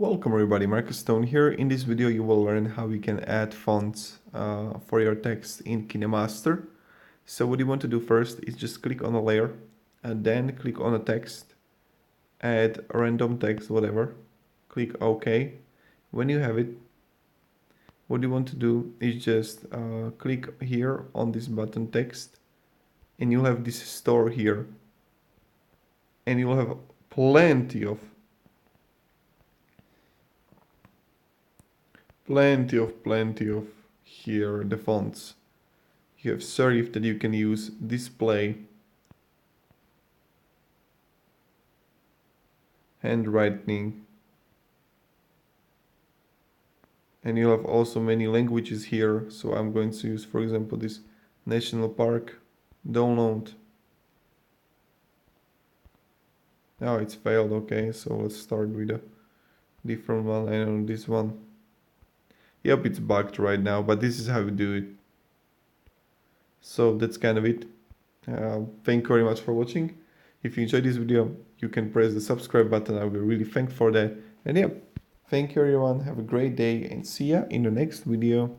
Welcome everybody, Marcus Stone here. In this video you will learn how you can add fonts for your text in Kinemaster. So what you want to do first is just click on a layer and then click on a text, add a random text, whatever, click OK. When you have it, what you want to do is just click here on this button text and you'll have this store here and you'll have plenty of here the fonts. You have serif that you can use, display, handwriting, and you'll have also many languages here. So I'm going to use, for example, this national park, download. Now it's failed. Okay, so let's start with a different one. I know this one. Yep, it's bugged right now, but this is how we do it. So that's kind of it. Thank you very much for watching. If you enjoyed this video, you can press the subscribe button. I will be really thankful for that. And yeah, thank you everyone. Have a great day and see ya in the next video.